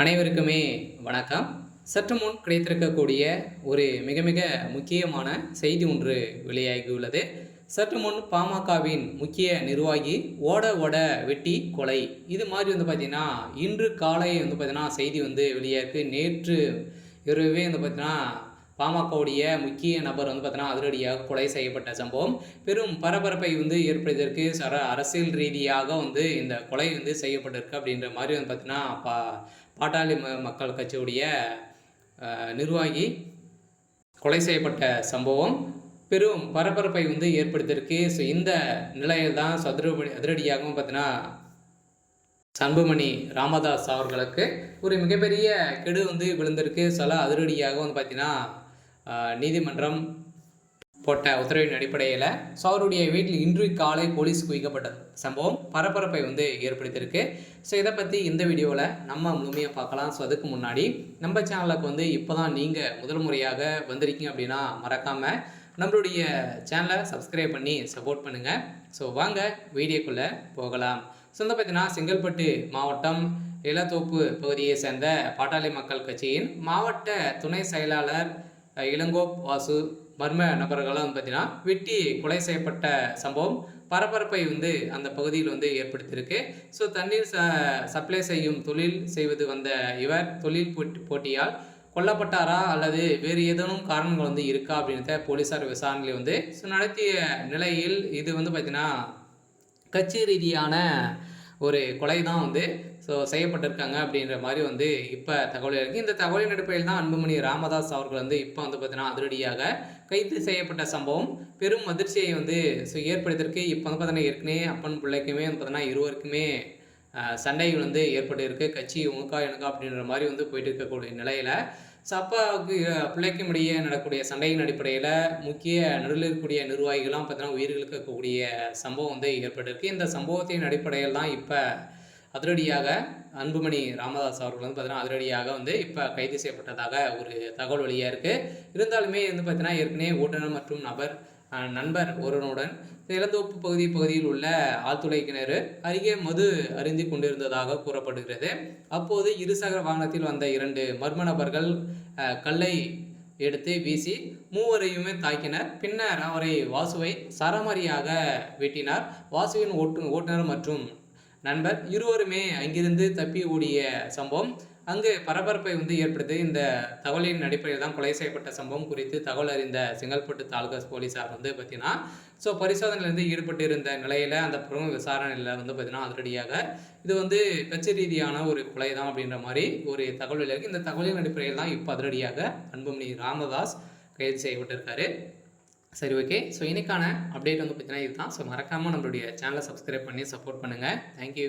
அனைவருக்குமே வணக்கம். சற்று முன் கிடைத்திருக்கக்கூடிய ஒரு மிக மிக முக்கியமான செய்தி ஒன்று வெளியாகியுள்ளது. சற்று முன் பாமகவின் முக்கிய நிர்வாகி ஓட ஓட வெட்டி கொலை. இது மாதிரி பார்த்தீங்கன்னா, இன்று காலை பார்த்தீங்கன்னா செய்தி வெளியாயிருக்கு. நேற்று இரவே பார்த்தீங்கன்னா, பாமகவுடைய முக்கிய நபர் பார்த்தீங்கன்னா, அதிரடியாக கொலை செய்யப்பட்ட சம்பவம் பெரும் பரபரப்பை ஏற்படுத்தியிருக்கு. அரசியல் ரீதியாக இந்த கொலை செய்யப்பட்டிருக்கு அப்படின்ற மாதிரி பார்த்தீங்கன்னா, பாட்டாளி மக்கள் கட்சியுடைய நிர்வாகி கொலை செய்யப்பட்ட சம்பவம் பெரும் பரபரப்பை ஏற்படுத்தியிருக்கு. ஸோ இந்த நிலையில் தான் அதிரடியாகவும் பார்த்தீங்கன்னா, அன்புமணி ராமதாஸ் அவர்களுக்கு ஒரு மிகப்பெரிய கெடு விழுந்திருக்கு. சில அதிரடியாக பார்த்தீங்கன்னா, நீதிமன்றம் போட்ட உத்தரவின் அடிப்படையில் ஸோ அவருடைய வீட்டில் இன்று காலை போலீஸ் குவிக்கப்பட்ட சம்பவம் பரபரப்பை ஏற்படுத்தியிருக்கு. ஸோ இதை பற்றி இந்த வீடியோவில் நம்ம முழுமையாக பார்க்கலாம். ஸோ அதுக்கு முன்னாடி நம்ம சேனலுக்கு இப்போ தான் நீங்கள் முதல் முறையாக வந்திருக்கீங்க அப்படின்னா மறக்காமல் நம்மளுடைய சேனலை சப்ஸ்கிரைப் பண்ணி சப்போர்ட் பண்ணுங்கள். ஸோ வாங்க வீடியோக்குள்ளே போகலாம். ஸோ பார்த்தீங்கன்னா, செங்கல்பட்டு மாவட்டம் இளத்தோப்பு பகுதியை சேர்ந்த பாட்டாளி மக்கள் கட்சியின் மாவட்ட துணை செயலாளர் இளங்கோப் வாசு மர்ம நபர்களால் பார்த்தீங்கன்னா வெட்டி கொலை செய்யப்பட்ட சம்பவம் பரபரப்பை அந்த பகுதியில் ஏற்படுத்தியிருக்கு. ஸோ தண்ணீர் சப்ளை செய்யும் தொழில் செய்வது வந்த இவர் தொழில் போட்டியால் கொல்லப்பட்டாரா அல்லது வேறு ஏதேனும் காரணங்கள் இருக்கா அப்படின்றத போலீஸார் விசாரணையில் நடத்திய நிலையில் இது பார்த்தீங்கன்னா கட்சி ரீதியான ஒரு கொலை தான் ஸோ செய்யப்பட்டிருக்காங்க அப்படின்ற மாதிரி இப்போ தகவல் இருக்குது. இந்த தகவலின் அடிப்படையில் தான் அன்புமணி ராமதாஸ் அவர்கள் இப்போ பார்த்தீங்கன்னா அதிரடியாக கைது செய்யப்பட்ட சம்பவம் பெரும் அதிர்ச்சியை ஸோ ஏற்படுத்தியிருக்கு. இப்போ பார்த்தீங்கன்னா ஏற்கனவே அப்பன் பிள்ளைக்குமே பார்த்தீங்கன்னா இருவருக்குமே சண்டைகள் ஏற்பட்டு கட்சி உனக்கா எனக்கா அப்படின்ற மாதிரி போயிட்டு இருக்கக்கூடிய நிலையில் ஸோ அப்பாவுக்கு பிள்ளைக்கும் இடையே நடக்கக்கூடிய சண்டையின் அடிப்படையில் முக்கிய நடுவில் இருக்கக்கூடிய நிர்வாகிகள்லாம் பார்த்தீங்கன்னா உயிர்களுக்கு இருக்கக்கூடிய சம்பவம் ஏற்பட்டிருக்கு. இந்த சம்பவத்தின் அடிப்படையில் தான் இப்போ அதிரடியாக அன்புமணி ராமதாஸ் அவர்கள் பார்த்தீங்கன்னா அதிரடியாக இப்போ கைது செய்யப்பட்டதாக ஒரு தகவல் வெளியாக இருக்குது. இருந்தாலுமே பார்த்தீங்கன்னா ஏற்கனவே ஓட்டுநர் மற்றும் நண்பர் ஒருவனுடன் இளந்தோப்பு பகுதியில் உள்ள ஆழ்துளை கிணறு அருகே மது அருந்தி கொண்டிருந்ததாக கூறப்படுகிறது. அப்போது இருசக்கர வாகனத்தில் வந்த 2 மர்ம நபர்கள் கல்லை எடுத்து வீசி மூவரையுமே தாக்கினர். பின்னர் அவரை வாசுவை சரமாரியாக வெட்டினார். வாசுவின் ஓட்டுநர் மற்றும் நண்பர் இருவருமே அங்கிருந்து தப்பி ஓடிய சம்பவம் அங்கு பரபரப்பை ஏற்படுத்தி இந்த தகவலின் அடிப்படையில் தான் கொலை செய்யப்பட்ட சம்பவம் குறித்து தகவல் அறிந்த செங்கல்பட்டு தாலுகா போலீஸார் பார்த்தீங்கன்னா ஸோ பரிசோதனையிலிருந்து ஈடுபட்டு இருந்த நிலையில் அந்த புறம் விசாரணையில் பார்த்தீங்கன்னா அதிரடியாக இது கட்சி ரீதியான ஒரு கொலை தான் அப்படின்ற மாதிரி ஒரு தகவல் இருக்குது. இந்த தகவலின் அடிப்படையில் தான் இப்போ அதிரடியாக அன்புமணி ராமதாஸ் கைது செய்யப்பட்டிருக்காரு. சரி, ஓகே. ஸோ இன்னைக்கான அப்டேட் பார்த்தீங்கன்னா இதுதான். ஸோ மறக்காமல் நம்மளுடைய சேனலை சப்ஸ்கிரைப் பண்ணி சப்போர்ட் பண்ணுங்கள். தேங்க்யூ.